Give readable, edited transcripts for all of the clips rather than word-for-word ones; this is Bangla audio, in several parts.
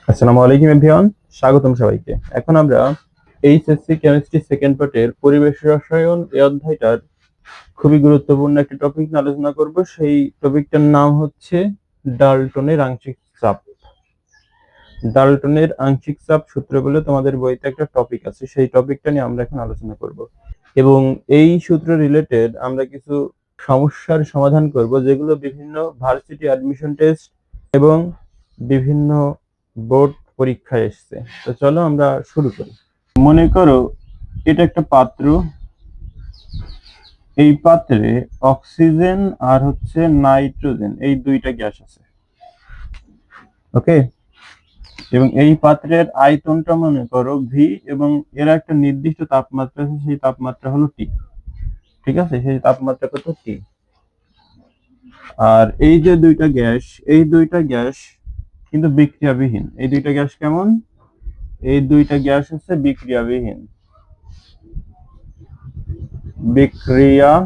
আসসালামু আলাইকুম এভরিওয়ান, স্বাগতম সবাইকে। এখন আমরা এইচএসসি কেমিস্ট্রি সেকেন্ড পার্টের পরিবেশ রসায়ন এই অধ্যায়টার খুবই গুরুত্বপূর্ণ একটি টপিক নিয়ে আলোচনা করব। সেই টপিকটার নাম হচ্ছে ডাল্টনের আংশিক চাপ। ডাল্টনের আংশিক চাপ সূত্র বলে তোমাদের বইতে একটা টপিক আছে, সেই টপিকটা নিয়ে আমরা এখন আলোচনা করব এবং এই সূত্র রিলেটেড আমরা কিছু সমস্যার সমাধান করব যেগুলো বিভিন্ন ভার্সিটি অ্যাডমিশন টেস্ট এবং বিভিন্ন বোর্ড পরীক্ষায় এসছে। তো চলো আমরা শুরু করি। মনে করো এটা একটা পাত্র, এই পাত্রে অক্সিজেন আর হচ্ছে নাইট্রোজেন এই দুইটা গ্যাস আছে, ওকে। এবং এই পাত্রের আয়তনটা মনে করো ভি এবং এর একটা নির্দিষ্ট তাপমাত্রা আছে, সেই তাপমাত্রা হলো টি। ঠিক আছে, সেই তাপমাত্রা কত? টি। আর এই যে দুইটা গ্যাস, এই দুইটা গ্যাস কিন্তু বিক্রিয়াবিহীন। এই দুইটা গ্যাস কেমন? এই দুইটা গ্যাস হচ্ছে বিক্রিয়াবিহীন, বিক্রিয়াবিহীন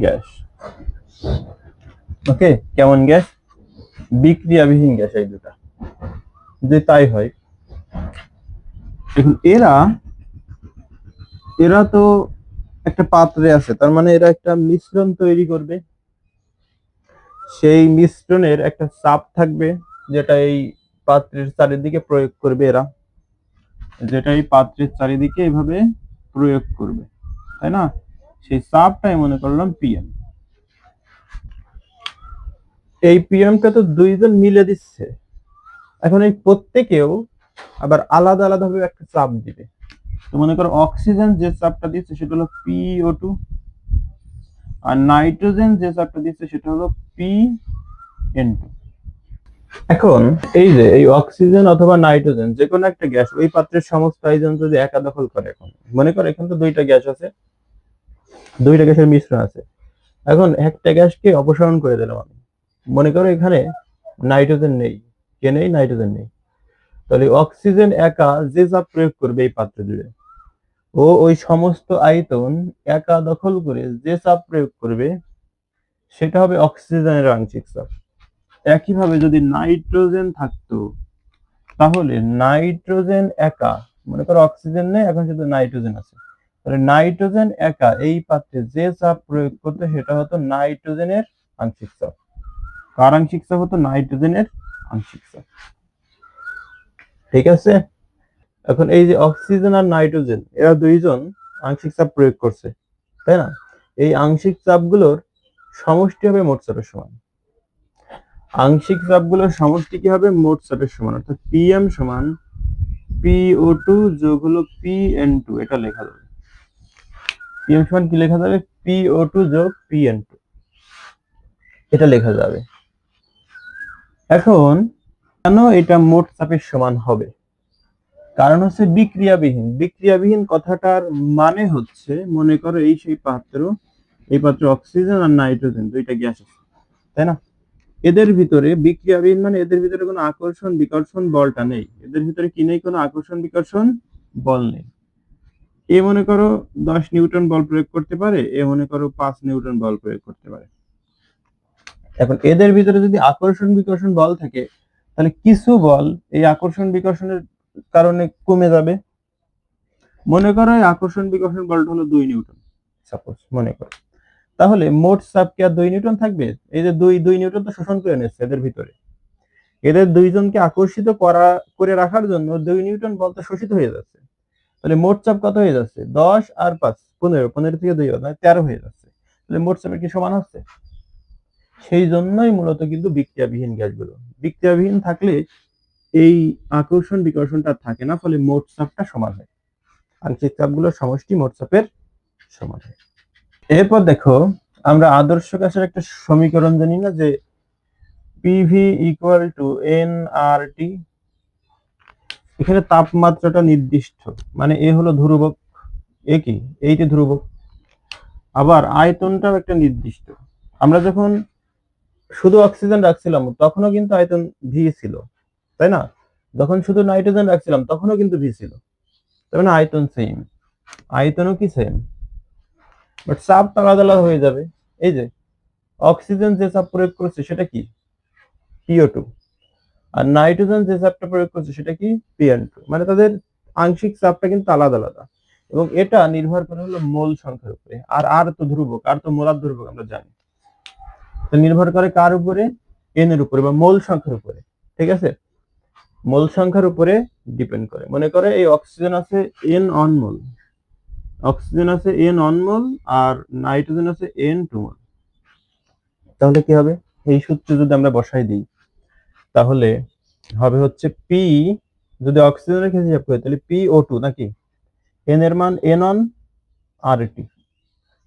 গ্যাস। ওকে, কেমন গ্যাস? বিক্রিয়াবিহীন গ্যাস এই দুটা। যদি তাই হয়, এখন এরা এরা তো একটা পাত্রে আছে, তার মানে এরা একটা মিশ্রণ তৈরি করবে। সেই মিশ্রণের একটা চাপ থাকবে যেটা এই পাত্রের চারিদিকে প্রয়োগ করবে এরা, যেটা এই পাত্রের চারিদিকে এইভাবে প্রয়োগ করবে, তাই না? সেই চাপটাই মনে করলাম পিএম। এই পিএমটা তো দুইজন মিলে দিচ্ছে। এখন এই প্রত্যেকেও আবার আলাদা আলাদা ভাবে একটা চাপ দিবে। তো মনে করো অক্সিজেন যে চাপটা দিচ্ছে সেটা হলো PO2, আর নাইট্রোজেন যে চাপটা দিচ্ছে সেটা হলো PN2। এখন এই যে এই অক্সিজেন অথবা নাইট্রোজেন যে কোনো একটা গ্যাস ওই পাত্রের সমস্ত আয়োজন যদি একা দখল করে, এখন মনে করো এখানে তো দুইটা গ্যাস আছে, দুইটা গ্যাসের মিশ্রণ আছে। এখন একটা গ্যাসকে অপসারণ করে দিলাম আমি, মনে করো এখানে নাইট্রোজেন নেই। কে নেই? নাইট্রোজেন নেই। তাহলে অক্সিজেন একা যে চাপ প্রয়োগ করবে এই পাত্র জুড়ে, ও ওই সমস্ত আয়তন একা দখল করে যে চাপ প্রয়োগ করবে সেটা হবে অক্সিজেনের আংশিক চাপ। একইভাবে যদি নাইট্রোজেন থাকতো, তাহলে নাইট্রোজেন একা, মনে করো অক্সিজেন নেই, এখন শুধু নাইট্রোজেন আছে, তাহলে নাইট্রোজেন একা এই পাত্রে যে চাপ প্রয়োগ করতো সেটা হতো নাইট্রোজেনের আংশিক চাপ। কার আংশিক চাপ হতো? নাইট্রোজেনের আংশিক চাপ। ঠিক আছে, এখন এই যে অক্সিজেন আর নাইট্রোজেন এরা দুইজন আংশিক চাপ প্রয়োগ করছে, তাই না? এই আংশিক চাপগুলোর সমষ্টি হবে মোট চাপের সমান। আংশিক চাপগুলোর সমষ্টি কি হবে? মোট চাপের সমান, অর্থাৎ পিএম সমান PO2 যোগ হলো PN2। এটা লেখা যাবে, পিএম সমান কি লেখা যাবে? PO2 যোগ PN2, এটা লেখা যাবে। এখন কেন এটা মোট চাপের সমান হবে? কারণ হচ্ছে বিক্রিয়াবিহীন। বিক্রিয়াবিহীন কথাটার মানে হচ্ছে, মনে করো এই সেই পাত্র, এই পাত্রে অক্সিজেন আর নাইট্রোজেন দুইটা গ্যাস আছে, তাই না? এদের ভিতরে বিক্রিয়াবিহীন মানে এদের ভিতরে কোনো আকর্ষণ বিকর্ষণ বলটা নেই। এদের ভিতরে কি নেই? কোনো আকর্ষণ বিকর্ষণ বল নেই। এ মনে করো 10 নিউটন বল প্রয়োগ করতে পারে, এ মনে করো 5 নিউটন বল প্রয়োগ করতে পারে। এখন এদের ভিতরে যদি আকর্ষণ বিকর্ষণ বল থাকে, তাহলে কিছু বল এই আকর্ষণ বিকর্ষণের কারণে কমে যাবে। মনে করো এই আকর্ষণ বিকর্ষণ বলটা হলো 2 নিউটন, সাপোজ মনে করো, তাহলে মোট চাপ কি আর 2 নিউটন থাকবে? এই যে 2 নিউটন তো শোষণ করে নিচ্ছে এদের ভিতরে, এদের দুইজনকে আকর্ষিত করে রাখার জন্য 2 নিউটন বল তো শোষিত হয়ে যাচ্ছে। তাহলে মোট চাপ কত হয়ে যাচ্ছে? 10 আর 5 15, 15 থেকে 2 মানে 13 হয়ে যাচ্ছে। তাহলে মোট চাপের কি সমান হচ্ছে? সেই জন্যই মূলত কিন্তু বিক্রিয়াবিহীন গ্যাসগুলো, বিক্রিয়াবিহীন থাকলে এই আকর্ষণ বিকর্ষণটা থাকে না, ফলে মোট চাপটা সমান হয়। আংশিক চাপগুলোর সমষ্টি মোট চাপের সমান হয়। এরপর দেখো, আমরা আদর্শ গ্যাসের একটা সমীকরণ জানি না, যে পিভি ইকুয়াল টু এনআরটি। এখানে তাপমাত্রাটা নির্দিষ্ট, মানে এ হলো ধ্রুবক, এ কি? এইটি ধ্রুবক। আবার আয়তনটাও একটা নির্দিষ্ট। আমরা যখন শুধু অক্সিজেন রাখছিলাম তখনও কিন্তু আয়তন ভি ছিল, তাই না? যখন শুধু নাইট্রোজেন রাখছিলাম তখনও কিন্তু ভি ছিল। তার মানে আয়তন সেম, আয়তনও কি সেম, বাট চাপ আলাদা আলাদা হয়ে যাবে। এই যে অক্সিজেন যে চাপ প্রয়োগ করছে সেটা কি? PO2, আর নাইট্রোজেন যে চাপটা প্রয়োগ করছে সেটা কি PN2, মানে তাদের আংশিক চাপটা কিন্তু আলাদা আলাদা, এবং এটা নির্ভর করে হলো মোল সংখ্যার উপরে। আর তো ধ্রুবক, আর তো মোলার ধ্রুবক আমরা জানি, তো নির্ভর করে কার উপরে, এন এর উপরে বা মোল সংখ্যার উপরে। ঠিক আছে, মোল সংখ্যার উপরে ডিপেন্ড করে। মনে করে এই অক্সিজেন আছে এন অন মোল, অক্সিজেন আছে এন অন মোল, আর নাইট্রোজেন আছে N2 মোল। তাহলে কি হবে, এই সূত্রে যদি আমরা বসাই দিই তাহলে হবে হচ্ছে পি, যদি অক্সিজেনের ক্ষেত্রে হিসাব করি তাহলে PO2 নাকি, এন এর মান এন অন আর টি,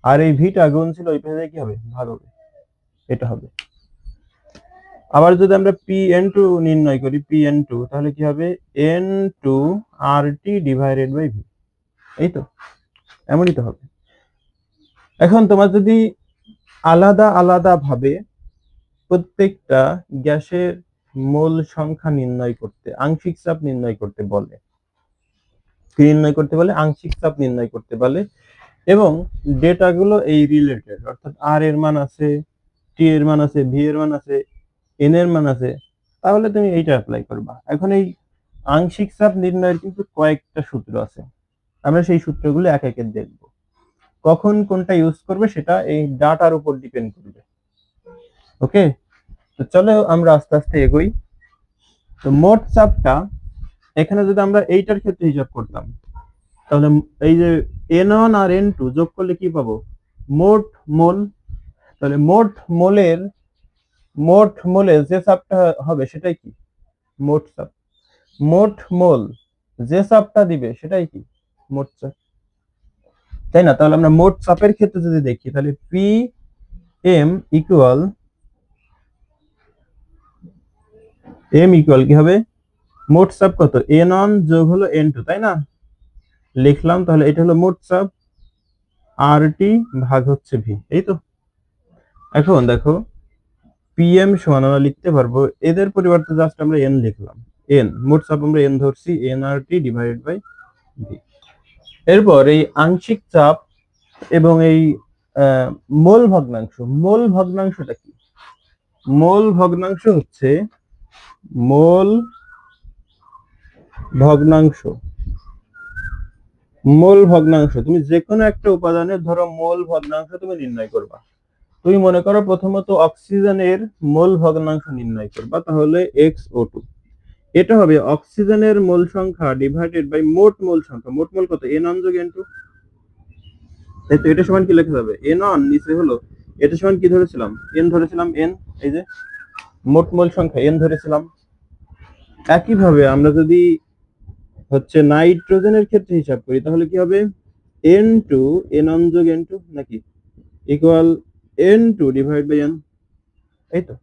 আর এই ভিটা গুণ ছিল ওই পেজে কি হবে, ভাগ হবে, এটা হবে। আবার যদি আমরা PN2 নির্ণয় করি, PN2 তাহলে কি হবে, N2 RT divided by V, এই তো, এমনই তো হবে। এখন তোমার যদি আলাদা আলাদা ভাবে প্রত্যেকটা গ্যাসের মোল সংখ্যা নির্ণয় করতে, আংশিক চাপ নির্ণয় করতে বলে, কি নির্ণয় করতে বলে, আংশিক চাপ নির্ণয় করতে বলে, এবং ডেটাগুলো এই রিলেটেড, অর্থাৎ আর এর মান আছে, টি এর মান আছে, ভি এর মান আছে, এন এর মান আছে, তাহলে তুমি এইটা অ্যাপ্লাই করবা। এখন এই আংশিক চাপ নির্ণয়ের কিন্তু কয়েকটা সূত্র আছে, আমরা সেই সূত্রগুলো এক একে দেখব। কখন কোনটা ইউজ করবে সেটা এই ডাটার উপর ডিপেন্ড করবে। ওকে, তো চলো আমরা আস্তে আস্তে এগোই। তো মোট চাপটা এখানে যদি আমরা এইটার ক্ষেত্রে হিসাব করতাম, তাহলে এই যে N1 আর N2 যোগ করলে কি পাবো, মোট মোল। তাহলে মোট মোলে যে চাপটা হবে সেটাই কি, মোট চাপ। মোট মোল যে চাপটা দিবে সেটাই কি, মোট চাপ, তাই না? তাহলে আমরা মোট চাপের ক্ষেত্রে যদি দেখি তাহলে পি এম ইকুয়াল কি হবে, মোট চাপ কত, N1 যোগ হলো N2, তাই না? লিখলাম, তাহলে এটা হলো মোট চাপ, RT ভাগ হচ্ছে ভি, এই তো। এখন দেখো PM সমান আমরা লিখতে পারবো, এদের পরিবর্তে জাস্ট আমরা N লিখলাম, N মোট চাপ আমরা N ধরছি, NRT ডিভাইডেড বাই ভি। এরপর এই আংশিক চাপ এবং এই মোল ভগ্নাংশ, মোল ভগ্নাংশটা কি, মোল ভগ্নাংশ হচ্ছে মোল ভগ্নাংশ, মোল ভগ্নাংশ তুমি যে কোনো একটা উপাদানের ধরো মোল ভগ্নাংশ তুমি নির্ণয় করবা। তুমি মনে করো প্রথমত অক্সিজেনের মোল ভগ্নাংশ নির্ণয় করবা, তাহলে XO2, এটা হবে অক্সিজেনের মোল সংখ্যা ডিভাইডেড বাই মোট মোল সংখ্যা। মোট মোল কত, N1 যোগ N2, তাই তো। এটা সমান কি লেখা যাবে, N1 নিচে হলো, এটা সমান কি ধরেছিলাম, N ধরেছিলাম, N, এই যে মোট মোল সংখ্যা N ধরেছিলাম। একইভাবে আমরা যদি হচ্ছে নাইট্রোজেনের ক্ষেত্রে হিসাব করি তাহলে কি হবে, N2 N1 যোগ N2 নাকি, equal N2 divide by N, এই তো,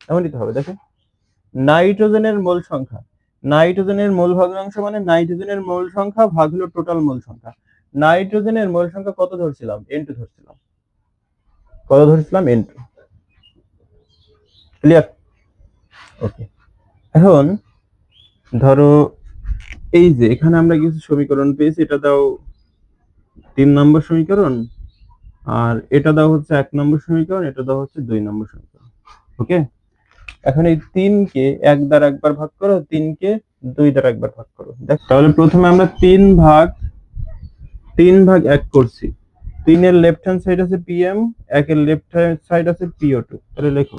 এমনই তো হবে। দেখো নাইট্রোজেনের মোল সংখ্যা, নাইট্রোজেনের মোল ভগ্নাংশ মানে নাইট্রোজেনের মোল সংখ্যা ভাগ হলো টোটাল মোল সংখ্যা। নাইট্রোজেনের মোল সংখ্যা কত ধরছিলাম, N2 ধরছিলাম, কত ধরছিলাম, N2। ক্লিয়ার? ওকে, এখন ধরো এই যে এখানে আমরা কিছু সমীকরণ পেয়েছি, এটা দাও 3 নম্বর সমীকরণ, আর এটা দাও হচ্ছে 1 নম্বর সমীকরণ, এটা দাও হচ্ছে 2 নম্বর সমীকরণ। ওকে, এখন এই 3 কে 1 দ্বারা একবার ভাগ করো, 3 কে 2 দ্বারা একবার ভাগ করো। দেখ, তাহলে প্রথমে আমরা 3 ভাগ 1 করছি। 3 এর লেফট হ্যান্ড সাইড আছে PM, 1 এর লেফট হ্যান্ড সাইড আছে PO2, তাহলে লেখো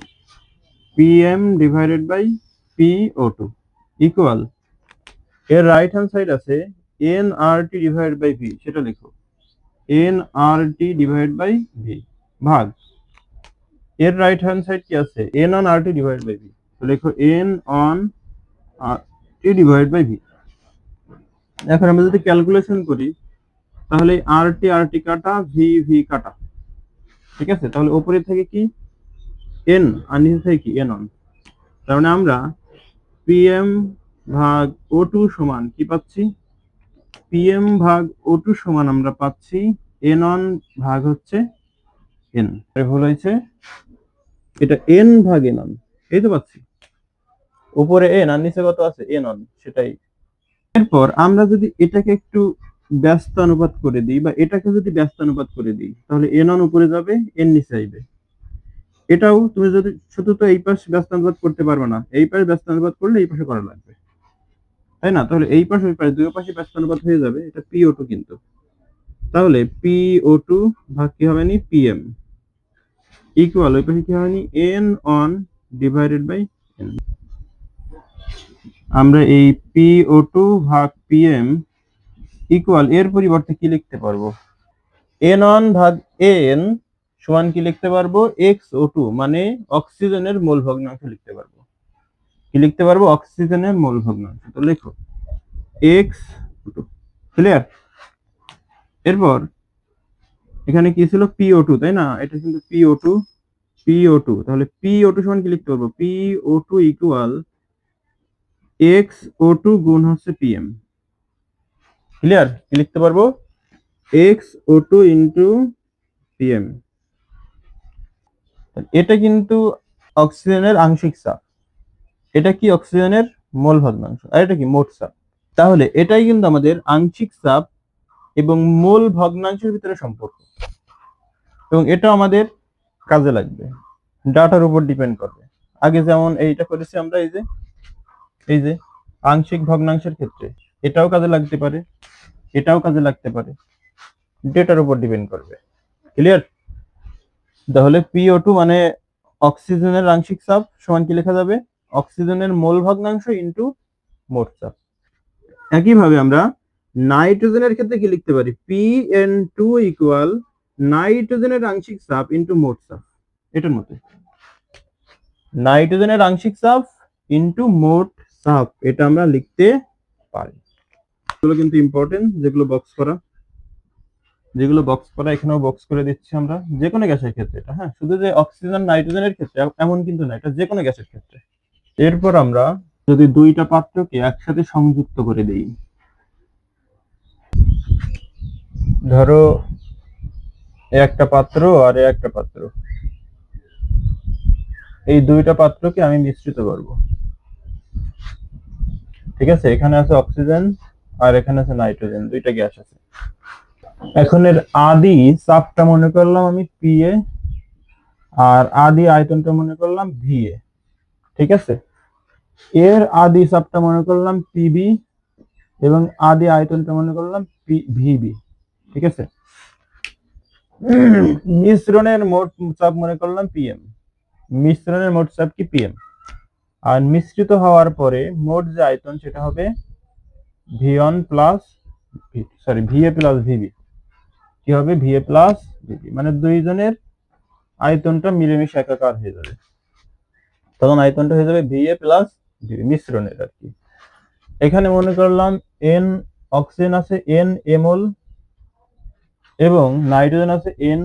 PM divided by PO2 equal, এর রাইট হ্যান্ড সাইড আছে NRT ডিভাইডেড বাই ভি, সেটা লেখো NRT ডিভাইড বাই ভি, ভাগ এর রাইট হ্যান্ড সাইড কি আছে, N on RT divide by V, তো লেখো N on RT divide by V. এখন আমরা যদি ক্যালকুলেশন করি তাহলে RT কাটা, V কাটা, ঠিক আছে। তাহলে উপরে থেকে কি N আর নিচে থেকে কি N অন, তার মানে আমরা PM ভাগ O2 সমান কি পাচ্ছি, PM ভাগ O2 সমান আমরা পাচ্ছি N অন ভাগ হচ্ছে N, ভুল হয়েছে, এটা N ভাগ N অন, এই তো পাচ্ছি, উপরে N আর নিচে কত আছে, N অন, সেটাই। এরপর আমরা যদি এটাকে একটু ব্যস্তানুপাত করে দিই, বা এটাকে যদি ব্যস্তানুপাত করে দিই, তাহলে N অন উপরে যাবে, N নিচে আসবে, এটাও তুমি যদি শুধু তো এই পাশ ব্যস্তানুপাত করতে পারবে না, এই পাশ ব্যস্তানুপাত করলে এই পাশে করা লাগবে, তাই না? তাহলে এই পাশ ওই পাশ দুই পাশে ব্যস্তানুপাত হয়ে যাবে, এটা PO2 কিন্তু। তাহলে PO2 ভাগ কি হবে নি PM ইকুয়াল ওই পাশে কি হবে নি N on divided by N। আমরা এই PO2 ভাগ PM ইকুয়াল এর পরিবর্তে কি লিখতে পারবো? N1 ভাগ N সমান কি লিখতে পারবো? XO2 মানে অক্সিজেনের মোল ভগ্নাংশ লিখতে পারবো। কি লিখতে পারবো? অক্সিজেনের মোল ভগ্নাংশ। তো লেখো XO2, ক্লিয়ার? এরপর এখানে কি ছিল? PO2, তাই না? এটা কিন্তু PO2 তাহলে PO2 সমান কি লিখতে পারবো? PO2 ইকুয়াল XO2 গুণ হচ্ছে PM। ক্লিয়ার? কি লিখতে পারবো? XO2 into PM। এটা কিন্তু অক্সিজেনের আংশিক চাপ, এটা কি অক্সিজেনের মোল ভগ্নাংশ, আর এটা কি মোট চাপ। তাহলে এটাই কিন্তু আমাদের আংশিক চাপ এবং মোল ভগ্নাংশের ভিতরে সম্পর্ক, এবং এটা আমাদের কাজে লাগবে, ডাটার উপর ডিপেন্ড করবে। আগে যেমন এইটা করেছি আমরা, এই যে আংশিক ভগ্নাংশের ক্ষেত্রে এটাও কাজে লাগতে পারে, এটাও কাজে লাগতে পারে, ডেটার উপর ডিপেন্ড করবে। ক্লিয়ার? তাহলে PO2 মানে অক্সিজেনের আংশিক চাপ সমান কি লেখা যাবে? অক্সিজেনের মোল ভগ্নাংশ ইনটু মোট চাপ। একইভাবে আমরা নাইট্রোজেনের ক্ষেত্রে কি লিখতে পারি? PN2 ইকুয়াল নাইট্রোজেনের আংশিক চাপ ইনটু মোট চাপ। এটার মতো নাইট্রোজেনের আংশিক চাপ ইনটু মোট চাপ, এটা আমরা লিখতে পারি। এগুলো কিন্তু ইম্পর্টেন্ট, যেগুলো বক্স করা এখানেও বক্স করে দিচ্ছি আমরা, যে কোনো গ্যাসের ক্ষেত্রে এটা, হ্যাঁ, শুধু যে অক্সিজেন নাইট্রোজেনের ক্ষেত্রে এমন কিন্তু না, এটা যে কোনো গ্যাসের ক্ষেত্রে। এরপর আমরা যদি দুইটা পাত্রকে একসাথে সংযুক্ত করে দেই, ধরো একটা পাত্র আর একটা পাত্র, এই দুইটা পাত্রকে আমি মিশ্রিত করব। ঠিক আছে? এখানে আছে অক্সিজেন আর এখানে আছে নাইট্রোজেন, দুইটা গ্যাস আছে। এখন এর আদি চাপটা মনে করলাম আমি PA, আর আদি আয়তনটা মনে করলাম VA। ঠিক আছে? এর আদি চাপটা মনে করলাম PB এবং আদি আয়তনটা মনে করলাম VB। ঠিক আছে? মিশ্রণের মোট চাপ মনে করলাম PM, মিশ্রণের মোট চাপ কি PM, আর মিশ্রিত হওয়ার পরে মোট যে আয়তন সেটা হবে V1 plus VA plus VB। কি হবে? VA প্লাস VB, মানে দুইজনের আয়তনটা মিলেমিশে একাকার হয়ে যাবে, তখন আয়তনটা হয়ে যাবে VA প্লাস VB মিশ্রণের আর কি। এখানে মনে করলাম N অক্সিজেন আছে N মোল এবং নাইট্রোজেন আছে N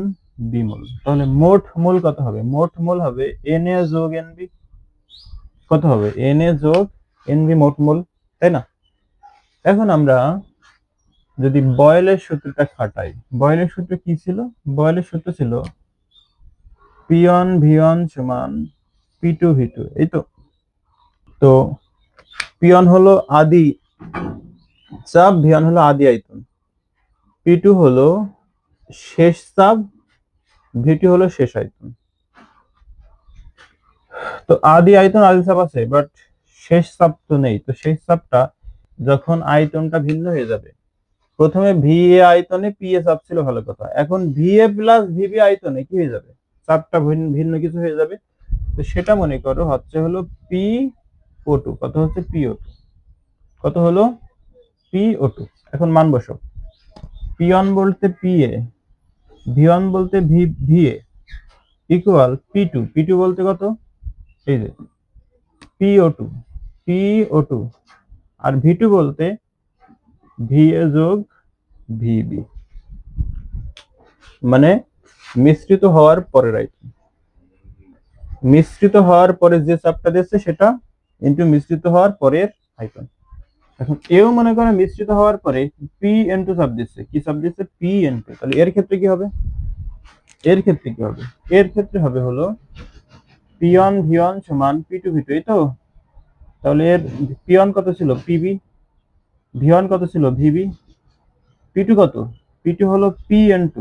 বিমোল। তাহলে মোট মোল কত হবে? মোট মোল হবে Na যোগ Nb। কত হবে? Na যোগ Nb মোট মোল, তাই না? এখন আমরা যদি বয়েলের সূত্রটা খাটাই, বয়েলের সূত্র কি ছিল? বয়েলের সূত্র ছিল P1 V1 সমান P2 V2, এই তো। তো P1 হলো আদি চাপ, V1 হলো আদি আয়তন, P2 হলো শেষ চাপ, V2 হলো শেষ আয়তন। তো আদি আয়তন আদি চাপ আছে, বাট শেষ চাপ তো নেই। তো শেষ চাপটা যখন আয়তনটা ভিন্ন হয়ে যাবে, প্রথমে VA আয়তনে PA চাপ ছিল, ভালো কথা, এখন VA প্লাস VB আয়তনে কি হয়ে যাবে? চাপটা ভিন্ন কিছু হয়ে যাবে। তো সেটা মনে করো হচ্ছে হলো PO2। কত হচ্ছে? PO2 কত হলো? PO2। এখন মান বসো, P1 বলতে PA, V1 বলতে VA ইকুয়াল P2 বলতে কত? এই যে PO2 আর V2 বলতে VA যোগ VB, মানে মিশ্রিত হওয়ার পরের আয়তন, মিশ্রিত হওয়ার পরে যে চাপটা দিচ্ছে সেটা ইনটু মিশ্রিত হওয়ার পরের আয়তন। এখন এও মনে করে মিশ্রিত হওয়ার পরে P ইনটু চাপ দিচ্ছে, কি চাপ দিচ্ছে? P into. তাহলে এর ক্ষেত্রে কি হবে? এর ক্ষেত্রে হবে হলো P1 V1 সমান P2 V2, এই তো। তাহলে এর P1 কত ছিল? PB, V1 কত ছিল? VB, P2 কত? P2 হলো P N2,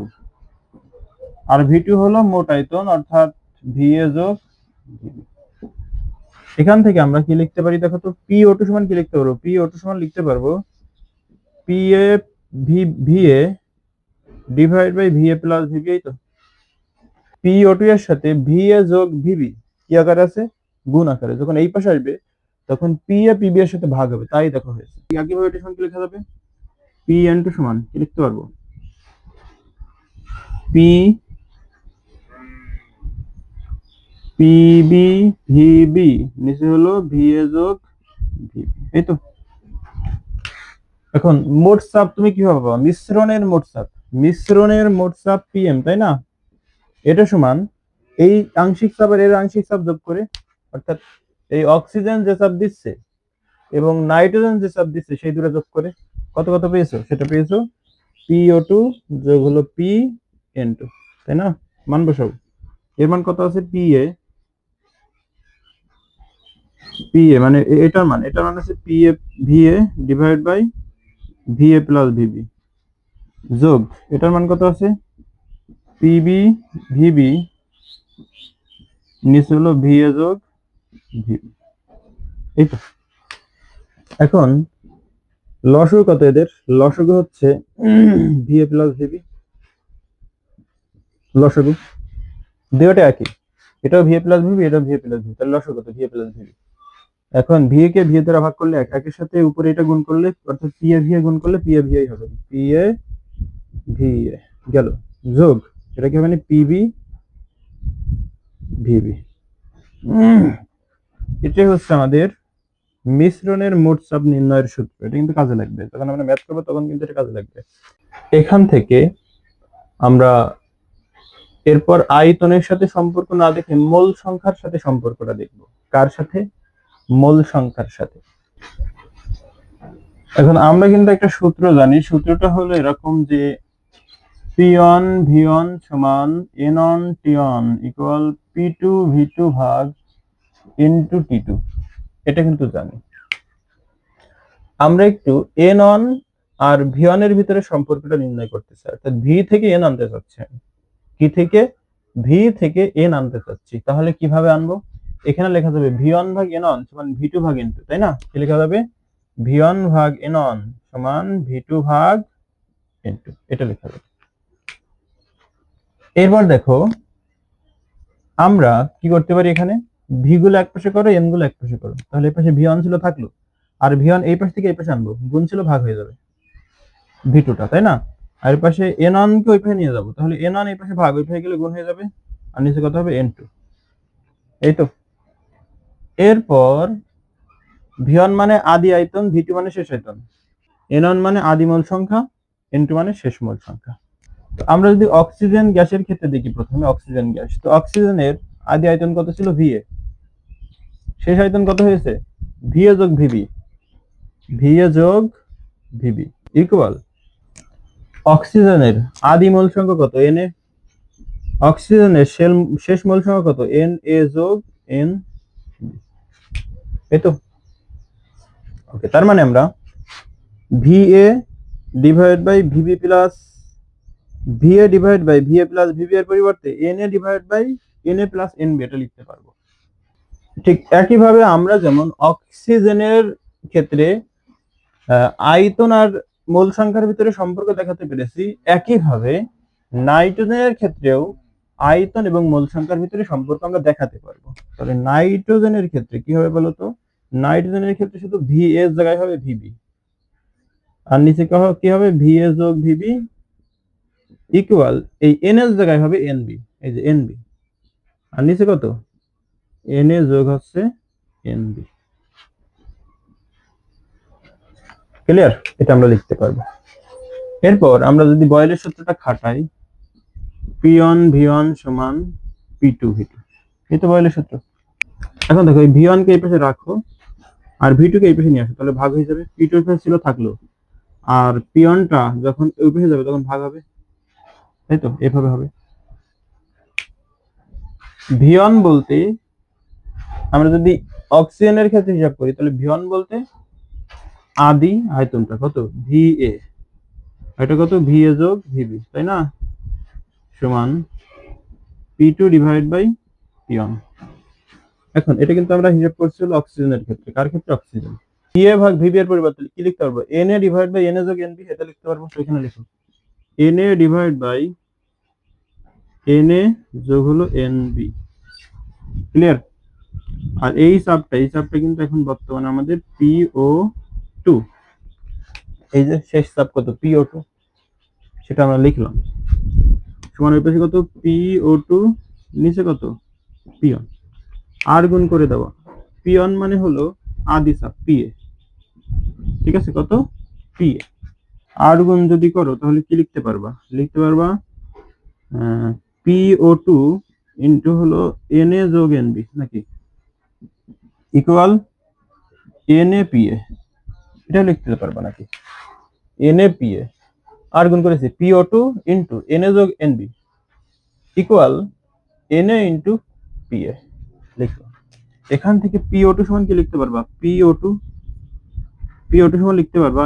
আর V2 হলো মোট আয়তন, অর্থাৎ ভি এ যোগ ভিবি। এখান থেকে আমরা কি লিখতে পারি দেখো তো, পি ও টু সমান কি লিখতে পারবো, পি ও টু সমান লিখতে পারবো P A V A divide by V A plus V B. এই তো পি ও টু এর সাথে ভি এ যোগ ভিবি কি আকারে আছে, গুণ আকারে। যখন এই পাশে আসবে তখন পি এ পিবি এর সাথে ভাগ হবে, তাই দেখো হয়েছে। একইভাবে এটা সমান কি লেখা যাবে, পি এন টু সমান কি লিখতে পারবো, পি পিবি ভিবি নিচে হলো ভি এ যোগ ভিবি। এই তো এখন মোট চাপ তুমি কিভাবে পাবা, মিশ্রণের মোট চাপ, মিশ্রণের মোট চাপ পিএম, তাই না? এটা সমান এই আংশিক চাপ আর এর আংশিক চাপ যোগ করে, অর্থাৎ এই অক্সিজেন যে চাপ দিচ্ছে এবং নাইট্রোজেন যে চাপ দিচ্ছে সেই দুটো যোগ করে কত কত পেয়েছো, সেটা পেয়েছো পিও টু যোগ হলো পি এন টু, তাই না? মান বসাবো, এর মান কত আছে, পি এ মানে এটার মান আছে P A V A divide by V A plus V B যোগ এটার মান কত আছে, পিবি ভিবি নিচে হলো ভি এ যোগ ভিবি। এই তো এখন লসগু কত এদের, লসগু হচ্ছে ভি এ প্লাস ভিবি, লসগু দুটোটা একই, এটাও ভি এ প্লাস ভিবি, এটাও ভি এ প্লাস ভিবি, তাহলে লসগু কত, ভি এ প্লাস ভিবি। এখন V A K V A দ্বারা ভাগ করলে একের সাথে উপরে এটা গুণ করলে, অর্থাৎ পি এ ভি এ গুণ করলে পি এ ভি আই হবে, পি এ ভি এ গেল যোগ এটা কি মানে পিবি ভিবি। এটাই হচ্ছে আমাদের মিশ্রণের মোট চাপ নির্ণয়ের সূত্র। এটা কিন্তু কাজে লাগবে, যখন আমরা ম্যাথ করবো তখন কিন্তু এটা কাজে লাগবে। এখান থেকে আমরা এরপর আয়তনের সাথে সম্পর্ক না দেখে মোল সংখ্যার সাথে সম্পর্কটা দেখব। কার সাথে, মোল সংখ্যার সাথে। এখন আমরা কিন্তু একটা সূত্র জানি, সূত্রটা হলো এরকম যে P1 V1 সমান N1 T1 equal P2 V2 ভাগ N2 T2, এটা কিন্তু জানি। আমরা একটু N1 আর V1 এর ভিতরে সম্পর্কটা নির্ণয় করতে চাই, অর্থাৎ V থেকে N আনতে চাচ্ছি, কি থেকে, V থেকে N আনতে চাচ্ছি। তাহলে কিভাবে আনবো, এখানে লেখা যাবে V1 ভাগ N1 সমান V2 ভাগ N2, তাই না? কি লেখা যাবে, V1 ভাগ N1 সমান V2 ভাগ N2, এটা লেখা যাবে। এরপর দেখো আমরা কি করতে পারি, এখানে ভি গুলো এক পাশে করো, এন গুলো এক পাশে করো, তাহলে এই পাশে V1 ছিল থাকলো, আর V1 এই পাশ থেকে এই পাশে আনবো, গুণ ছিল ভাগ হয়ে যাবে V2 টা, তাই না? আর এই পাশে N1 কে ওই পাশে নিয়ে যাবো, তাহলে N1 এই পাশে ভাগ, ওই পাশে গেলে গুণ হয়ে যাবে, আর নিচে কত হবে N2। এই তো এরপর V1 মানে আদি আয়তন, V2 মানে শেষ আয়তন, N1 মানে আদি মোল সংখ্যা, N2 মানে শেষ মোল সংখ্যা। আমরা যদি অক্সিজেন গ্যাসের ক্ষেত্রে দেখি, প্রথমে অক্সিজেন গ্যাস, তো অক্সিজেনের আদি আয়তন কত ছিল VA, শেষ আয়তন কত হয়েছে VA যোগ ভিবি, VA যোগ ভিবি ইকুয়াল অক্সিজেনের আদি মোল সংখ্যা কত Na, অক্সিজেনের শেষ মোল সংখ্যা কত Na যোগ N। এই তো ওকে, তার মানে আমরা VA divide by V B plus VA divide by VA plus V B এর পরিবর্তে Na divide by Na plus NB এটা লিখতে পারবো। ঠিক একইভাবে আমরা যেমন অক্সিজেনের ক্ষেত্রে আয়তন আর মোল সংখ্যার ভিতরে সম্পর্ক দেখাতে পেরেছি, একইভাবে নাইট্রোজেনের ক্ষেত্রেও আয়তন এবং মোল সংখ্যার ভিতরে সম্পর্ক আমরা দেখাতে পারবো। তাহলে নাইট্রোজেনের ক্ষেত্রে কি হবে বলতো, নাইট্রোজেনের ক্ষেত্রে শুধু VS জায়গায় হবে ভিবি, আর নিচে কি হবে VS যোগ ভিবি ইকুয়াল এই NS জায়গায় হবে NB, এই যে NB, আর নিচে কত Na যোগ হচ্ছে NB। ক্লিয়ার, এটা আমরা লিখতে পারবো। এরপর আমরা যদি বয়েলের সূত্রটা খাটাই, P1 V1 সমান P2 V2, এই তো বয়েলের সূত্র। এখন দেখো এই V1 কে এই পাশে রাখো আর V2 কে এই পাশে নিয়ে আসো, তাহলে ভাগ হয়ে যাবে, P2 এর পাশে ছিল থাকলো, আর P1 টা যখন ওই পাশে যাবে তখন ভাগ হবে, তাই তো এইভাবে হবে। V1 বলতে আমরা যদি অক্সিজেনের ক্ষেত্রে হিসাব করি, তাহলে V1 বলতে আদি আয়তনটা কত VA, এটা কত VA যোগ VB, তাই না, সমান P2 ডিভাইড বাই পিয়ন। এখন এটা কিন্তু আমরা হিসাব করছি হলো অক্সিজেনের ক্ষেত্রে। কার ক্ষেত্রে? অক্সিজেন। PA ভাগ VB এর পরিবর্তে কি লিখতে পারবো? NA ডিভাইড বাই NA যোগ NB, এটা লিখতে পারবো। তো এখানে লিখো NA ডিভাইড বাই NA যোগ হলো NB। ক্লিয়ার? আর এই চাপটা কিন্তু এখন বর্তমানে আমাদের PO2। এই যে শেষ চাপ কত? PO2, সেটা আমরা লিখলাম। সমান ওই পাশে কত? PO2, নিচে কত? পিয়ন। আর গুণ করে দেওয়া। পিয়ন মানে হলো আদি চাপ PA, ঠিক আছে? কত? PA। আর গুণ যদি করো তাহলে কি লিখতে পারবা? লিখতে পারবা PO2 ইন্টু হলো NA যোগ NB, নাকি ইকুয়াল NAPA, এটা লিখতে পারবা নাকি? NAPA আর গুণ করেছি PO2 ইন্টু NA যোগ NB equal NA into PA লিখো। এখান থেকে PO2 সমান কি লিখতে পারবা? PO2 সমান লিখতে পারবা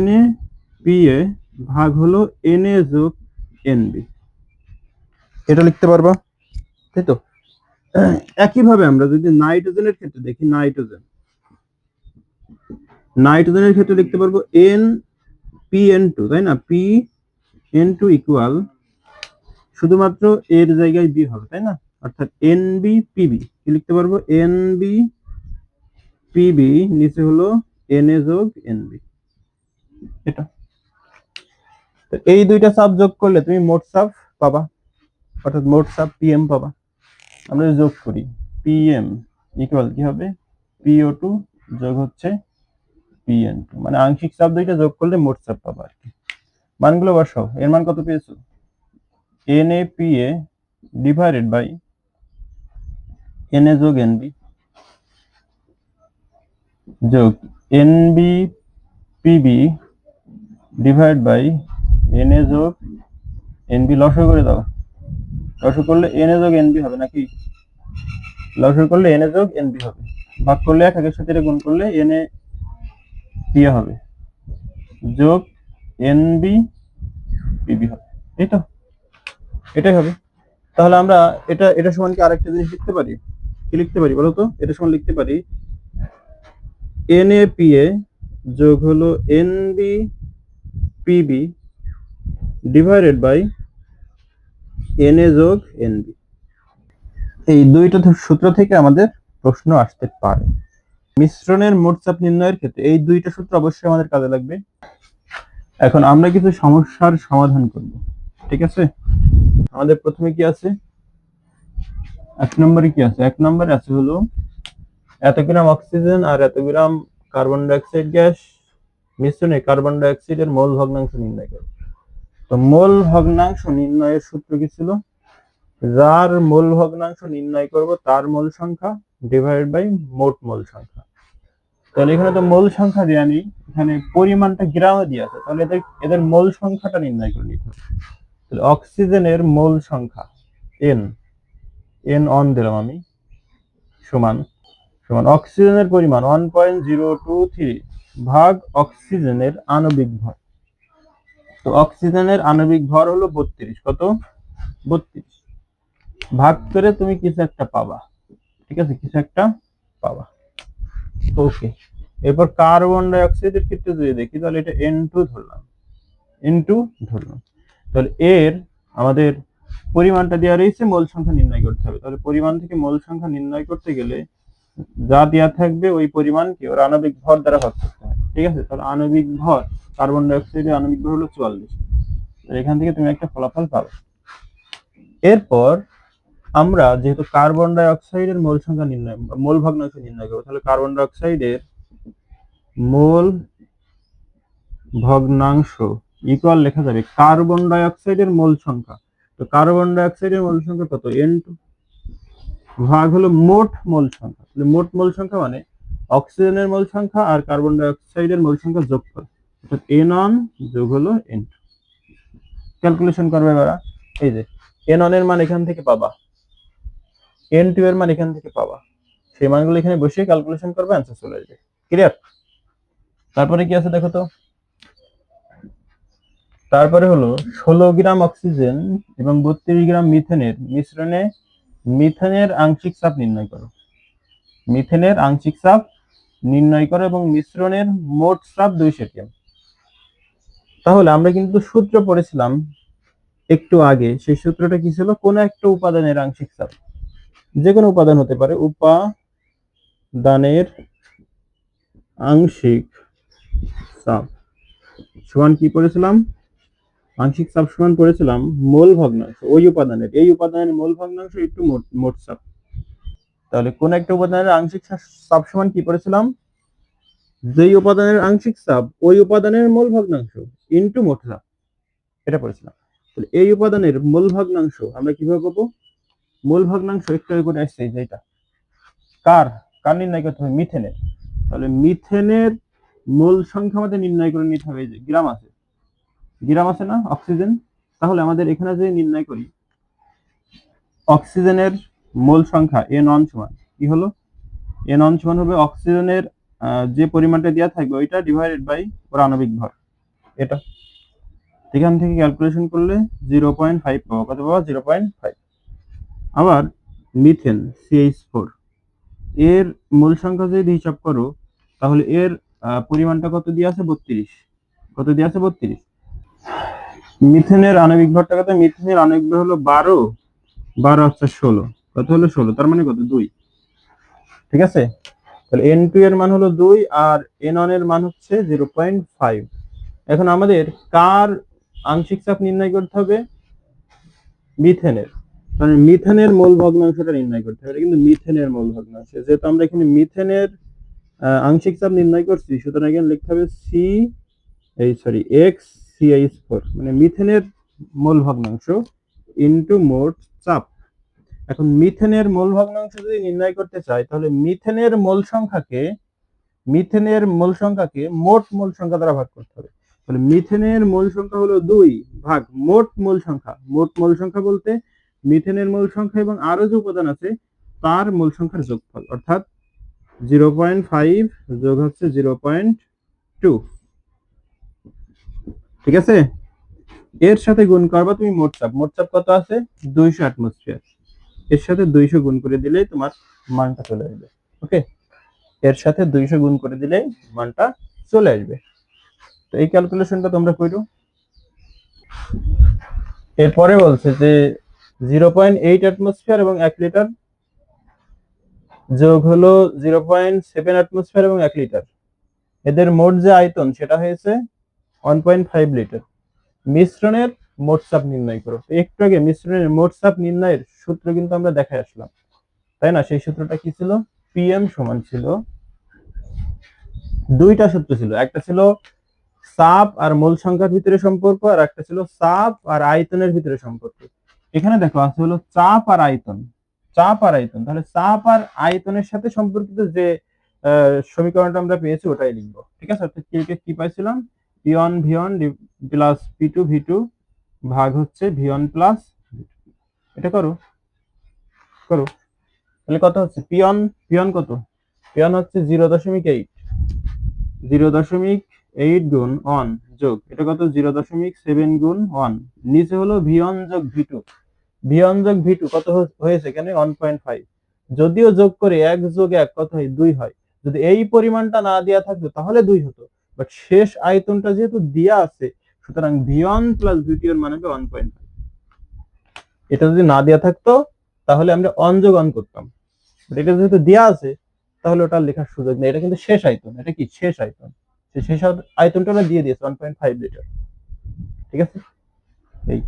NAPA ভাগ হলো NA যোগ NB, এটা লিখতে পারবা, তাই তো? একইভাবে আমরা যদি নাইট্রোজেনের ক্ষেত্রে দেখি, নাইট্রোজেনের ক্ষেত্রে লিখতে পারবো NPN2, তাই না? PN2 ইকুয়াল শুধুমাত্র এর জায়গায় বি হবে, তাই না? অর্থাৎ NBPB কি লিখতে পারবো? NBPB নিচে হলো NA যোগ NB, এটা। তো এই দুইটা চাপ যোগ করলে তুমি মোট চাপ পাবা, অর্থাৎ মোট চাপ PM পাবা। আমরা যোগ করি PM ইকুয়াল কি হবে? PO2 যোগ হচ্ছে PN2, মানে আংশিক চাপ দুইটা যোগ করলে মোট চাপ পাবা আর কি। মানগুলো বসাও। এর মান কত পেয়েছো? NAPA ডিভাইডেড বাই NA যোগ NB যোগ NBPB ডিভাইড বাই NA যোগ NB, লসাগু করে দাও। লসাগু করলে NA যোগ NB হবে, নাকি? লসাগু করলে NA যোগ NB হবে, ভাগ করলে একের সাথে গুণ করলে NA PA হবে যোগ NBPB হবে, এই তো, এটাই হবে। তাহলে আমরা এটা সমান কি আরেকটা জিনিস লিখতে পারি? কি লিখতে পারি বলো তো? এটা সমান লিখতে পারি NAPA যোগ হলো NBPB ডিভাইডেড বাই NA যোগ NB। এই দুইটা সূত্র থেকে আমাদের প্রশ্ন আসতে পারে। মিশ্রণের মোট চাপ নির্ণয়ের ক্ষেত্রে এই দুইটা সূত্র অবশ্যই আমাদের কাজে লাগবে। এখন আমরা কিছু সমস্যার সমাধান করব, ঠিক আছে? আমাদের প্রথমে কি আছে? এক নম্বরে কি আছে? এক নম্বরে আছে হলো এত গ্রাম অক্সিজেন আর এত গ্রাম কার্বন ডাইঅক্সাইড গ্যাস মিশ্রণে কার্বন ডাইঅক্সাইডের মোল ভগ্নাংশ নির্ণয় করো। তো মোল ভগ্নাংশ নির্ণয়ের সূত্র কি ছিল? যার মোল ভগ্নাংশ নির্ণয় করব তার মোল সংখ্যা ডিভাইড বাই মোট মোল সংখ্যা। তাহলে এখানে তো মোল সংখ্যা দেওয়া নেই, এখানে পরিমাণটা গ্রামে দেওয়া আছে, তাহলে এদের মোল সংখ্যাটা নির্ণয় করে নিতে হবে। তাহলে অক্সিজেনের মোল সংখ্যা N অন দিলাম আমি, সমান অক্সিজেনের পরিমাণ 1.023 ভাগ অক্সিজেনের আণবিক ভর। তো অক্সিজেনের আণবিক ভর হলো 32, কত? 32 ভাগ করে তুমি কিছু একটা পাবা, ঠিক আছে? কিছু একটা পাবা, ওকে। এরপর কার্বন ডাই অক্সাইডের ক্ষেত্রে যদি দেখি তাহলে এটা N2 ধরলাম, তাহলে এর আমাদের পরিমাণটা দেওয়া রয়েছে, মোল সংখ্যা নির্ণয় করতে হবে। তাহলে পরিমাণ থেকে মোল সংখ্যা নির্ণয় করতে গেলে যা দেওয়া থাকবে ওই পরিমাণকে ওর আণবিক ভর দ্বারা ভাগ করতে হয়, ঠিক আছে? তাহলে আণবিক ভর, কার্বন ডাই অক্সাইডের আণবিক ভর হলো 44। এখান থেকে তুমি একটা ফলাফল পাবে। এরপর আমরা যেহেতু কার্বন ডাই অক্সাইডের মোল সংখ্যা নির্ণয়, মোল ভগ্নাংশ নির্ণয় করবো, তাহলে কার্বন ডাই অক্সাইডের মোল ভগ্নাংশ ইকুয়াল লেখা যাবে কার্বন ডাই অক্সাইডের মোল সংখ্যা। তো কার্বন ডাই অক্সাইডের মোল সংখ্যা কত? N2 ভাগ হলো মোট মোল সংখ্যা। তাহলে মোট মোল সংখ্যা মানে অক্সিজেনের মোল সংখ্যা আর কার্বন ডাই অক্সাইডের মোল সংখ্যা যোগফল, অর্থাৎ N1 যোগ হলো N2। ক্যালকুলেশন করবে এবার। এই যে N1 এর মান এখান থেকে পাবা, N2 এর মান এখান থেকে পাবা, সেই মানগুলো এখানে বসিয়ে ক্যালকুলেশন করবে, অ্যান্সার চলে আসবে। ক্লিয়ার? তারপরে কি আছে দেখো তো? তারপরে হলো 16 গ্রাম অক্সিজেন এবং 32 গ্রাম মিথেনের মিশ্রণে মিথেনের আংশিক চাপ নির্ণয় করো। মিথেনের আংশিক চাপ নির্ণয় করো এবং মিশ্রণের মোট চাপ 200 atm। তাহলে আমরা কিন্তু সূত্র পড়েছিলাম একটু আগে, সেই সূত্রটা কি ছিল? কোন একটা উপাদানের আংশিক চাপ, যে কোনো উপাদান হতে পারে, উপাদানের আংশিক চাপ সমান কি পড়েছিলাম? আংশিক চাপ সমান পড়েছিলাম মোল ভগ্নাংশ, ওই উপাদানের, এই উপাদানের মোল ভগ্নাংশ একটু মোট চাপ। তাহলে কোন একটা উপাদানের আংশিক চাপ সমান কি পড়েছিলাম? যেই উপাদানের আংশিক চাপ ওই উপাদানের মোল ভগ্নাংশ ইনটু মোট চাপ, এটা পড়েছিলাম। তাহলে এই উপাদানের মোল ভগ্নাংশ আমরা কিভাবে পাবো? মোল ভগ্নাংশ একটু করে আসছে, যেটা কার কার নির্ণয় করতে হবে? মিথেনের। তাহলে মিথেনের মোল সংখ্যা আমাদের নির্ণয় করে নিতে হবে। যে গ্রাম আছে, গ্রাম আছে না অক্সিজেন, তাহলে আমাদের এখানে যদি নির্ণয় করি অক্সিজেনের মোল সংখ্যা n1 সমান কি হলো? n1 সমান হবে অক্সিজেনের যে পরিমাণটা দেওয়া থাকবে ওইটা ডিভাইডেড বাই ওর আণবিক ভর। এটা এখান থেকে ক্যালকুলেশন করলে 0.5 পাবো। কত পাবো? 0.5। আবার মিথেন CH4 এর মোল সংখ্যা যদি হিসাব করো তাহলে এর পরিমাণটা কত দিয়ে আছে? 32। কত দিয়ে আছে? 32। মিথেনের আণবিক ভরটা কত? মিথেনের আণবিক ভর হলো 12, 12 হচ্ছে 16। কত হলো? 16। তার মানে কত? 2। ঠিক আছে, তাহলে n2 এর মান হলো 2 আর n1 এর মান হচ্ছে 0.5। এখন আমাদের কার আংশিক চাপ নির্ণয় করতে হবে? মিথেনের। মানে মিথেনের মোল ভগ্নাংশটা নির্ণয় করতে হবে, কিন্তু মিথেনের মোল ভগ্নাংশ, যেহেতু আমরা এখানে মিথেনের আংশিক চাপ নির্ণয় করছি, সুতরাং এখানে লিখতে হবে XCH4, মানে মিথেনের মোল ভগ্নাংশ ইনটু মোট চাপ। এখন মিথেনের মোল ভগ্নাংশ যদি নির্ণয় করতে চাই তাহলে মিথেনের মোল সংখ্যাকে মোট মোল সংখ্যা দ্বারা ভাগ করতে হবে। তাহলে মিথেনের মোল সংখ্যা হলো 2 ভাগ মোট মোল সংখ্যা। মোট মোল সংখ্যা বলতে মিথেনের মোল সংখ্যা এবং আরো যে উপাদান আছে তার মোল সংখ্যার যোগফল, অর্থাৎ 0.5 যোগ হচ্ছে 0.2। ঠিক আছে, এর সাথে গুণ করবা তুমি মোট চাপ। মোট চাপ কত আছে? 200 অ্যাটমসফিয়ার। এর সাথে 200 গুণ করে দিলেই তোমার মানটা চলে আসবে। ওকে, এর সাথে 200 গুণ করে দিলেই মানটা চলে আসবে। তো এই ক্যালকুলেশনটা তোমরা করো। এরপরে বলছে যে 0.8 অ্যাটমসফিয়ার এবং 1 লিটার যোগ হলো 0.7 অ্যাটমসফিয়ার এবং 1 লিটার, এদের মোট যে আয়তন সেটা হয়েছে 1.5 লিটার। মিশ্রণের মোট চাপ নির্ণয় করো। একটু আগে মিশ্রণের মোট চাপ নির্ণয়ের সূত্র কিন্তু আমরা দেখে আসলাম, তাই না? সেই সূত্রটা কি ছিল? PM সমান ছিল, দুইটা সূত্র ছিল, একটা ছিল চাপ আর মোল সংখ্যার ভিতরে সম্পর্ক, আর একটা ছিল চাপ আর আয়তনের ভিতরে সম্পর্ক। এখানে দেখো আছে হলো চাপ আর আয়তন। চাপ আর আয়তন, তাহলে চাপ আর আয়তনের সাথে সম্পর্কিত যে সমীকরণটা আমরা পেয়েছি ওটাই লিখবো। ঠিক আছে, অর্থাৎ কি পাইছিলাম? P1 V1 plus P2 V2 ভাগ হচ্ছে V1 প্লাস, এটা করো করো। তাহলে কত হচ্ছে? P1 কত? P1 হচ্ছে 0.8, 0.8 গুণ 1 যোগ এটা কত? 0.7 গুণ 1। নিচে হলো V1 যোগ V2। V1 যোগ V2 কত হয়েছে এখানে? 1.5। যদিও যোগ করে 1 যোগ 1 কত হয়? 2 হয়। যদি এই পরিমাণটা না দেওয়া থাকতো তাহলে 2 হতো, বাট শেষ আয়তনটা যেহেতু দেওয়া আছে সুতরাং V1 প্লাস V2 এর মান হবে 1.5। এটা যদি না দেওয়া থাকতো তাহলে আমরা 1 যোগ 1 করতাম, বাট এটা যেহেতু দেওয়া আছে তাহলে ওটা লেখার সুযোগ নেই। এটা কিন্তু শেষ আয়তন। এটা কি? শেষ আয়তন। শেষ আয়তনটা আমরা দিয়ে দিয়েছে 1.5 লিটার। ঠিক আছে, এই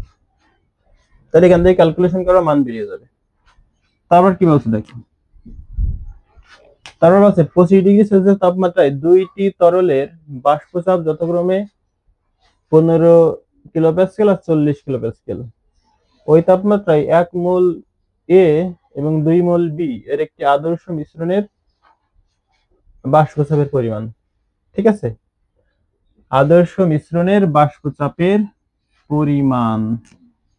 তাহলে এখান থেকে ক্যালকুলেশন করা মান বেরিয়ে যাবে। তারপর কি বলছে দেখো, তারপর বলছে 25 ডিগ্রি সেলসিয়াস তাপমাত্রায় দুইটি তরলের বাষ্পচাপ যথাক্রমে 15 কিলোপ্যাসকেল আর 40 কিলোপ্যাসকেল। ওই তাপমাত্রায় 1 মোল A এবং 2 মোল B এর একটি আদর্শ মিশ্রণের বাষ্পচাপের পরিমাণ। ঠিক আছে, আদর্শ মিশ্রণের বাষ্পচাপের পরিমাণ।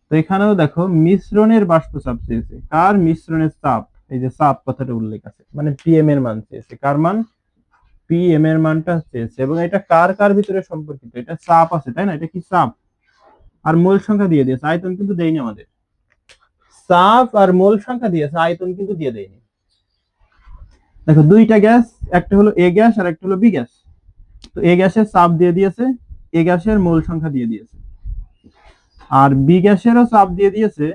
তো এখানেও দেখো মিশ্রণের বাষ্পচাপ চেয়েছে। কার? মিশ্রণের চাপ। এই যে চাপ কথাটা উল্লেখ আছে, মানে PM এর মান চেয়েছে। কার মান? PM এর মানটা চেয়েছে। এবং এটা কার কার ভিতরে সম্পর্কিত? এটা চাপ আছে, তাই না? এটা কি চাপ? আর মোল সংখ্যা দিয়ে দিয়েছে, আয়তন কিন্তু দেয়নি আমাদের। চাপ আর মোল সংখ্যা দিয়েছে, আয়তন কিন্তু দিয়ে দেয়নি। দেখো দুইটা গ্যাস, একটা হলো এ গ্যাস আর একটা হলো বি গ্যাস। তো এ গ্যাসের চাপ দিয়ে দিয়েছে, এ গ্যাসের মোল সংখ্যা দিয়ে দিয়েছে, আর বি গ্যাসেরও চাপ দিয়ে দিয়েছে,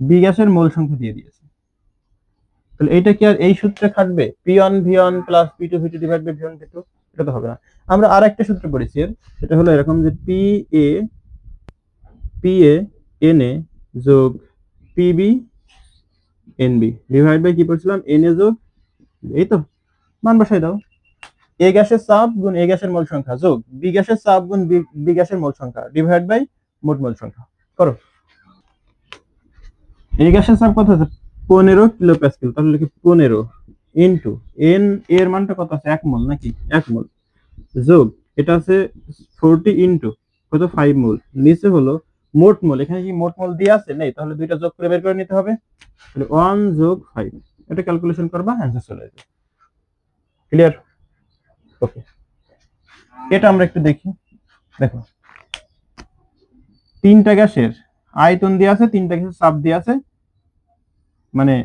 বি গ্যাসের মোল সংখ্যা দিয়ে দিয়েছে। তাহলে এটা কি আর এই সূত্রে খাটবে, P one V one plus P two V two divide by V one V two? এটা তো হবে না। আমরা আর একটা সূত্র পড়েছি এর, সেটা হলো এরকম যে পি এ এন এ যোগ P B N B divide by কি পড়ছিলাম, এন এ যোগ, এই তো মান বসাই দাও। এ গ্যাসের চাপ গুণ এ গ্যাসের মোল সংখ্যা যোগ বি গ্যাসের চাপ গুণ বি গ্যাসের মোল সংখ্যা ডিভাইড বাই মোট মোল সংখ্যা করো। এ গ্যাসের চাপ কত আছে, 15 কিলো প্যাসকেল, তাহলে লিখি 15 ইনটু এন এর মানটা কত আছে, 1 মোল নাকি, 1 মোল যোগ এটা আছে 40 ইনটু কত, 5 মোল, নিচে হলো মোট মোল। এখানে কি মোট মোল দিয়ে আছে, নেই, তাহলে দুইটা যোগ করে বের করে নিতে হবে। তাহলে 1 যোগ 5, এটা ক্যালকুলেশন করবা, অ্যান্সার চলে আসবে। ক্লিয়ার? ওকে, এটা আমরা একটু দেখি। দেখো তিনটা গ্যাসের আয়তন দিয়ে আছে, তিনটা গ্যাসের চাপ দিয়ে আছে, মানে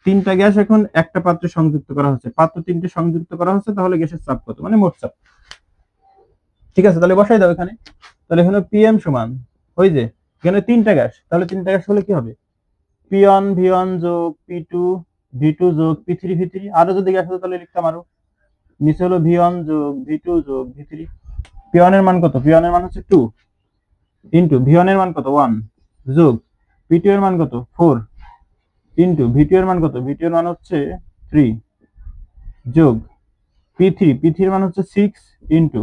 তিনটা গ্যাস এখন একটা পাত্রে সংযুক্ত করা হচ্ছে, পাত্র তিনটে সংযুক্ত করা হচ্ছে, তাহলে গ্যাসের চাপ কত, মানে মোট চাপ। ঠিক আছে, তাহলে বসাই দাও এখানে। তাহলে এখানে পিএম সমান, ওই যে এখানে তিনটা গ্যাস, তাহলে তিনটা গ্যাস হলে কি হবে, পি ওয়ান ভি ওয়ান যোগ পি টু ভি টু যোগ পি থ্রি ভি থ্রি, আরো যদি গ্যাস হতো তাহলে লিখতাম আরো, নিচে হলো ভি ওয়ান যোগ ভি টু যোগ ভি থ্রি। পি ওয়ান এর মান কত, পি ওয়ান এর মান হচ্ছে 2 ইন্টু ভি ওয়ান এর মান কত 1 যোগ পি টু এর মান কত 4 ইন্টু ভি টু এর মান কত, ভি টু এর মান হচ্ছে 3 যোগ পি থ্রি, পি থ্রি এর মান হচ্ছে 6 ইন্টু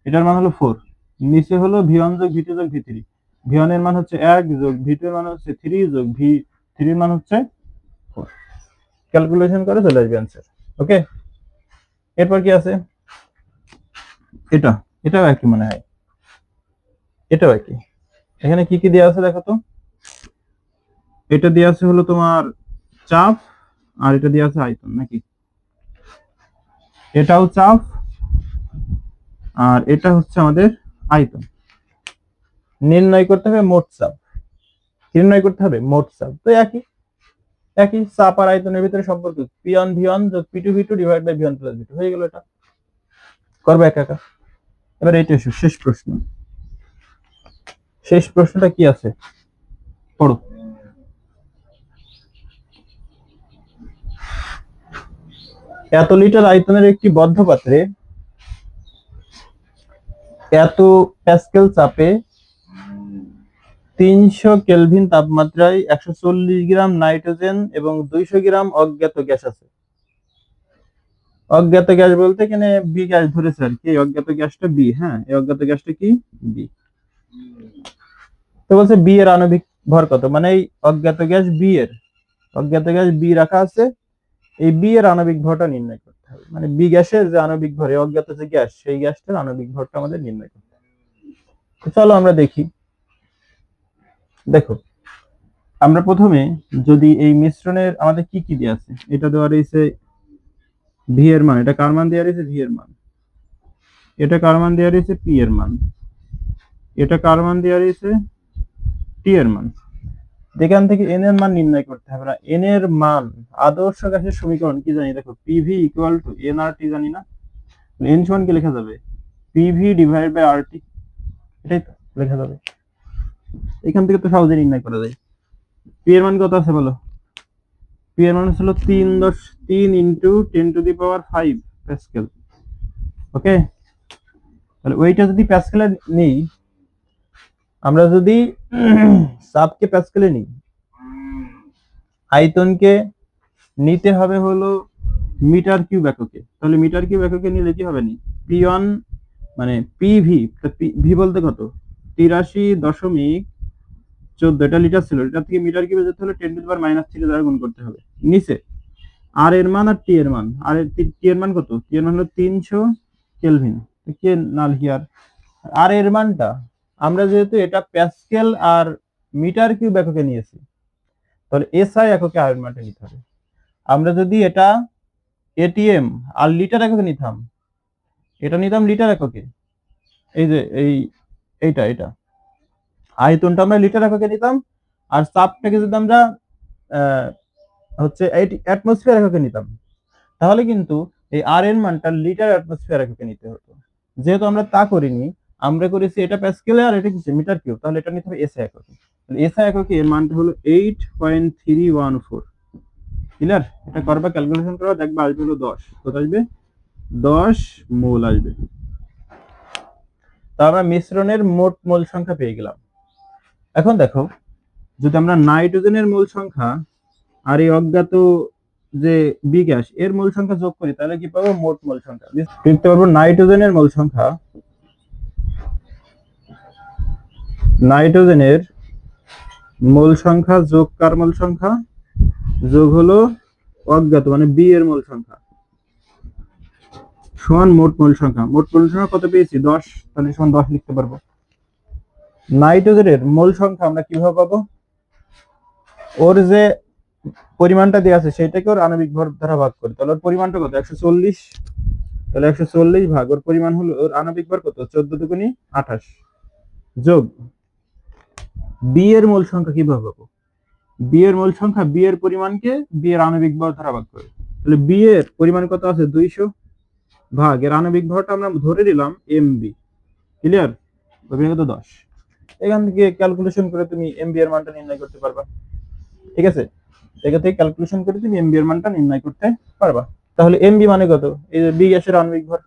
এটার মান হলো 4, নিচে হলো ভি ওয়ান যোগ ভি টু যোগ ভি থ্রি। ভি ওয়ান এর মান হচ্ছে 1 যোগ ভি টু এর মান হচ্ছে 3 যোগ ভি থ্রি এর মান হচ্ছে 4। ক্যালকুলেশন করে চলে আসবে অ্যান্সার। ওকে, এরপর কি আছে, এটা, এটাও একই মনে হয়, এটাও একই। এখানে কি কি দেওয়া আছে দেখো তো, এটা দেওয়া আছে হলো তোমার চাপ, আর এটা দেওয়া আছে আয়তন নাকি, এটাও চাপ আর এটা হচ্ছে আমাদের আয়তন। নির্ণয় করতে হবে মোট চাপ, নির্ণয় করতে হবে মোট চাপ, তো একই একই চাপ আর আয়তনের ভিতরে সম্পর্ক, পি ওয়ান ভি ওয়ান যোগ P two V two divide by V one plus V two, হয়ে গেল। এটা করবো একা একা। এবার এইটা এসো, শেষ প্রশ্ন। শেষ প্রশ্নটা কি আছে পড়ো। এত লিটার আয়তনের একটি বদ্ধ পাত্রে এত প্যাসকেল চাপে 300 কেলভিন তাপমাত্রায় 140 গ্রাম নাইট্রোজেন এবং 200 গ্রাম অজ্ঞাত গ্যাস আছে। অজ্ঞাত গ্যাস বলতে এখানে বি গ্যাস ধরেছে আর কি, অজ্ঞাত গ্যাসটা বি, হ্যাঁ এই অজ্ঞাত গ্যাসটা কি বি। তো বলছে বি এর আণবিক ভর কত, মানে এই অজ্ঞাত গ্যাস বি এর, অজ্ঞাত গ্যাস বি রাখা আছে, এই বি এর আণবিক ভরটা নির্ণয় করতে হবে, মানে বি গ্যাসের যে আণবিক ভর, অজ্ঞাত যে গ্যাস, সেই গ্যাসটার আণবিক ভরটা আমাদের নির্ণয় করতে হবে। চলো আমরা দেখি। দেখো আমরা প্রথমে যদি এই মিশ্রণের আমাদের কি কি দেওয়া আছে, এটা দেওয়া রয়েছে ভি এর মান, এটা কার মান দেওয়া রয়েছে, ভি এর মান, এটা কার মান দেওয়া রয়েছে, পি এর মান, এটা কার মান দেওয়া রয়েছে, টি এর মান। এখান থেকে এন এর মান নির্ণয় করতে হবে না, এন এর মান আদর্শ গ্যাসের সমীকরণ কি জানি, দেখো পিভি ইকুয়াল টু এন আর টি জানি না, এন সমান কি লেখা যাবে, পিভি ডিভাইড বাই আর টি, এটাই তো লেখা যাবে। এখান থেকে তো সহজে নির্ণয় করা যায়। পি এর মান কত আছে বলো, পি এর মান হলো 3 into 10 to the power 5 pascal. Okay, তাহলে ওইটা যদি প্যাসকেলে নিই, আমরা যদি চাপকে প্যাসকেলে নিই, আয়তনকে নিতে হবে হলো মিটার কিউব এককে, তাহলে মিটার কিউব এককে নিলে কি হবে, নি পি ওয়ান মানে পিভি, ভি বলতে কত 83.14, এটা লিটার ছিল, এটা থেকে মিটার কিউবে যেতে হলে 10 টু দি পাওয়ার -3 দ্বারা গুণ করতে হবে। নিচে আর এর মান আর টি এর মান, আর টি এর মান কত, টি এর মান হলো 300 কেলভিন, কে নাল হিয়ার। আর এর মানটা আমরা যেহেতু এটা প্যাসকেল আর মিটার কিউব এককে নিয়েছি, তাহলে এসআই এককে আর এর মানটা নিতে হবে। আমরা যদি এটা এটিএম আর লিটার এককে নিতাম, এটা নিতাম লিটার এককে, এই যে এইটা এটা আয়তনটা আমরা লিটার এককে নিতাম, আর চাপটাকে যদি আমরা হচ্ছে অ্যাটমসফিয়ার এককে নিতাম, তাহলে কিন্তু এই আর এর মানটা লিটার অ্যাটমসফিয়ার এককে নিতে হতো। যেহেতু আমরা তা করিনি, আমরা করেছি এটা প্যাসকেলে আর এটা কিছু মিটার কিউব, তাহলে এটা নিতে হবে এসআই এককে। এসআই এককে এর মানটা হলো 8.314। ক্লিয়ার? এটা করবা, ক্যালকুলেশন করবা, দেখবা আসবে হলো 10। কত আসবে? 10 মোল আসবে। তা আমরা মিশ্রণের মোট মোল সংখ্যা পেয়ে গেলাম। এখন দেখো, যদি আমরা নাইট্রোজেনের মোল সংখ্যা আর এই অজ্ঞাত যে বি গ্যাস এর মোল সংখ্যা যোগ করি, তাহলে কি পাবো? মোট মোল সংখ্যা লিখতে পারবো। নাইট্রোজেনের মোল সংখ্যা, নাইট্রোজেনের মোল সংখ্যা যোগ কার মোল সংখ্যা? যোগ হলো অজ্ঞাত মানে বি এর মোল সংখ্যা সমান মোট মোল সংখ্যা। মোট মোল সংখ্যা কত পেয়েছি? 10, তাহলে সমান 10 লিখতে পারবো। নাইট্রোজেনের মোল সংখ্যা আমরা কিভাবে পাবো? ওর যে পরিমাণটা দেওয়া আছে সেটাকে ওর আণবিক ভর দ্বারা ভাগ করি, তাহলে ওর পরিমাণটা কত? 140। তাহলে 140 ভাগ ওর পরিমাণ হলো, ওর আণবিক ভর কত? 14 দুগুণী 28 যোগ বি এর মোল সংখ্যা কিভাবে পাবো? বি এর মোল সংখ্যা বি এর পরিমাণকে বি এর আণবিক ভর দ্বারা ভাগ করে। তাহলে বি এর পরিমাণ কত আছে? 200 ভাগ এর আণবিক ভরটা আমরা ধরে নিলাম এমবি। ক্লিয়ার? হবে কত? 10। এখান থেকে ক্যালকুলেশন করে তুমি এমবি এর মানটা নির্ণয় করতে পারবা। ঠিক আছে? এখান থেকে ক্যালকুলেশন করে তুমি এমবি এর মানটা নির্ণয় করতে পারবা। তাহলে এমবি মানে কত? এই যে বি গ্যাসের আণবিক ভর,